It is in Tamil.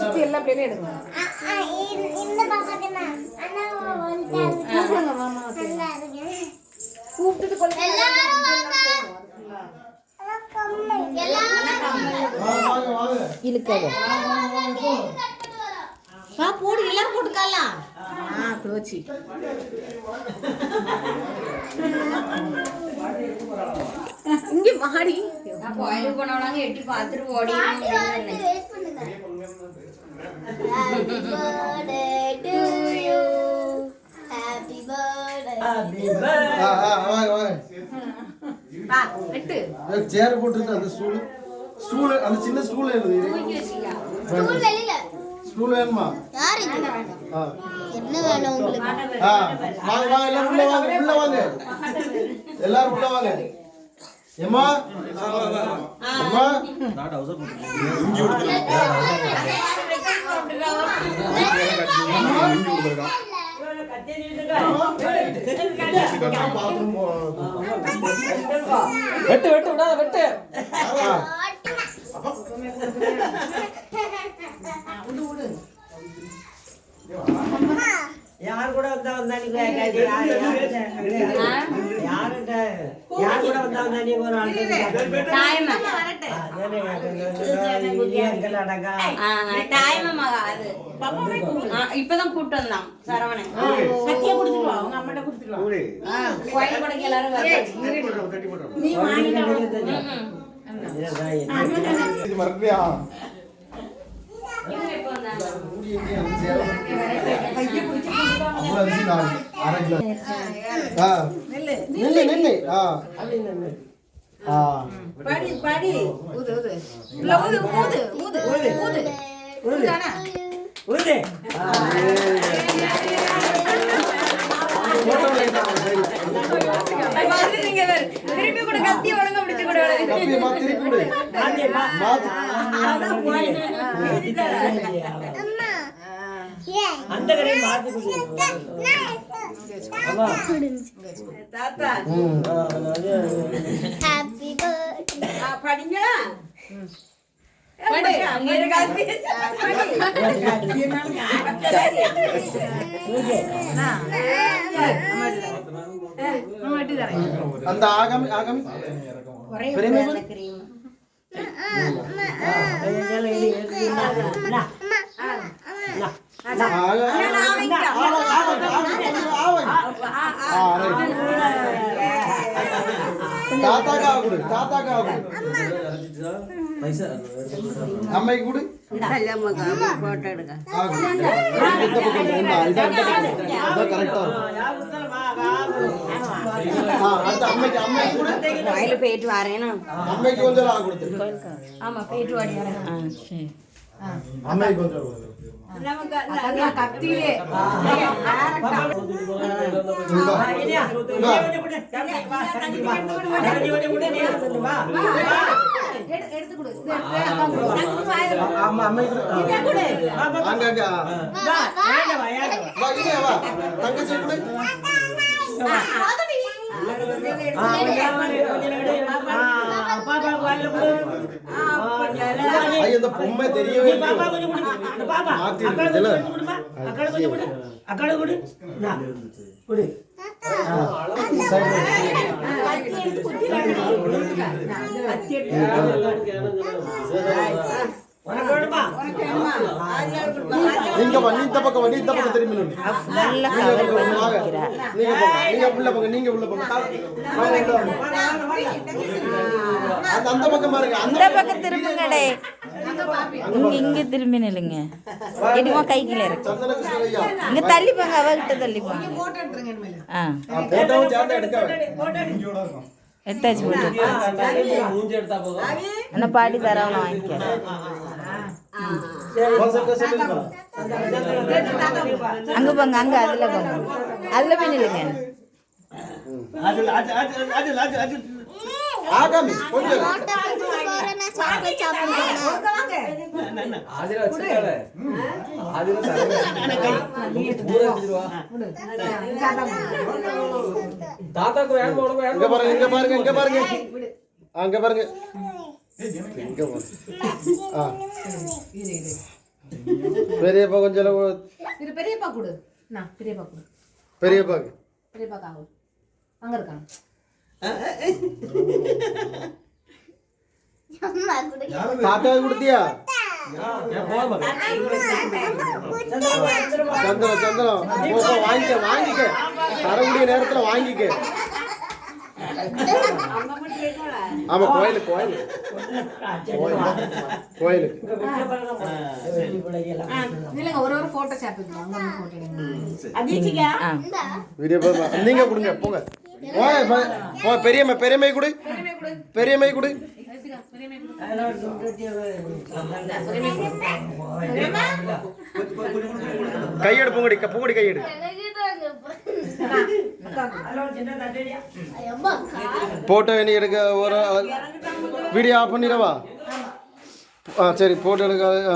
சுத்தி எல்லாம் பிளேனே எடுங்க. இந்த பாப்பாக்குனா அண்ணா வந்துட்டாங்க. மாமா கூப்பிட்டு கொள்ள எல்லாரும் வாங்க. எல்லாரும் வாங்க. இழுக்காத. வா போடு எல்லாரும் போட்டுக்கலாம். தோச்சி. இங்க மாடி. அப்போ கோயிலுக்கு போனவங்க எட்டி பார்த்துட்டு ஓடி வெயிட் பண்ணுங்க. Happy birthday to you. Happy birthday. Happy birthday. வா வெட்டு. சேர் போட்டுட்டு அந்த ஸ்டூல் அந்த சின்ன ஸ்டூல் எழுது. ஸ்டூல் வெளியில. ஸ்டூல் வேணுமா? யார் இது? என்ன வேணும் உங்களுக்கு? வாங்க வாங்க எல்லாரும் உள்ள வாங்க உள்ள வாங்க. எல்லாரும் உள்ள வாங்க. எம்மா அம்மா நான் அவசர இங்க விடுறேன். இங்க விடுறேன். வெட்டு வெட்டு விடாத வெட்டு. யார் கூட வந்தா நீங்க யார் கூட வந்தா நீங்க ஒரு ஆள் டைம் வரட்டே. இப்பதான் கூட்டு வந்தான் சரவணன். சத்தியா குடுத்துட்டு வா. உங்க அம்மாட்ட குடுத்துட்டு வா. கோயில் கொடைக்கு எல்லாரும் நீ வாங்கினா இது மறக்கறியா? படி படி ஊது ஊது ஊது ஊது ஊது ஊது ஊதுதானா ஊது நீங்க திருப்பி கூட கத்தி ஒழுங்கா பிடிச்சு கூட திருப்பி கொடு. அந்த கடையை மாத்தி தாத்தா ஹாப்பி பர்த்டே படிங்களா அந்த ஆகமி ஆகமி அம்மைக்கு கொடு. போட்டோ எடுக்க கோயில போயிட்டு வரேனா அம்மைக்கு கொஞ்சம் கொடுத்து. ஆமா போயிட்டு வாடி வரேன். சரி அம்மைக்கு கொஞ்சம் கத்திலே இந்த பொம்மை தெரியவே நீங்க இந்த பக்கம் வந்து இந்த பக்கம் திரும்பி நீங்க உள்ள போங்க அந்த பக்கம் பாருங்க. அந்த பக்கம் திரும்புங்கடே. இங்க திரும்பி நில்லுங்க. எடிமா கை கீழ இருக்கு. இங்க தள்ளி போங்க. அவகிட்ட தள்ளி போங்க. போட்டோ எடுத்துங்க இனிமேல். போட்டோவும் சேர்த்து எடுக்க. எடுத்தாச்சு போட்டு. அந்த பாட்டி தரவன வாங்கிக்க. அங்க போங்க. அங்க அதுல போங்க. அதுல போய் நில்லுங்க. ஆகாமி கொஞ்சம் போறேன்னா சாக்லேட் சாப்பிடுறேன். ஆதிரா வச்சிருக்காளே. ஆதிரா தாத்தாக்கு வேணும் உனக்கு வேணும். இங்க பாருங்க. அங்க பாருங்க. இங்க போ. ஆ. பெரியப்பா கொஞ்சம் இது பெரியப்பா கொடு. நான் பெரியப்பா கொடு. பெரியப்பாக்கு பெரியப்பா காவு. அங்க இருக்காங்க. தாத்தாவுக்கு கொடுத்தியா? சந்திரம் சந்திரம் வாங்கிக்க தரக்கூடிய நேரத்துல வாங்கிக்க. ஆமா கோயிலுக்கு இல்லங்க ஒரு போட்டோ சாப்பிடுங்க. அங்க ஒரு போட்டோ எடுங்க. வீடியோ நீங்க கொடுங்க போங்க. பெரியம்மை கொடு. பெரியம்மை கொடு. கையெடு பூங்கடி கையெடு. போட்டோ வேணி எடுக்க ஒரு வீடியோ ஆஃப் பண்ணிடவா? சரி போட்டோ எடுக்க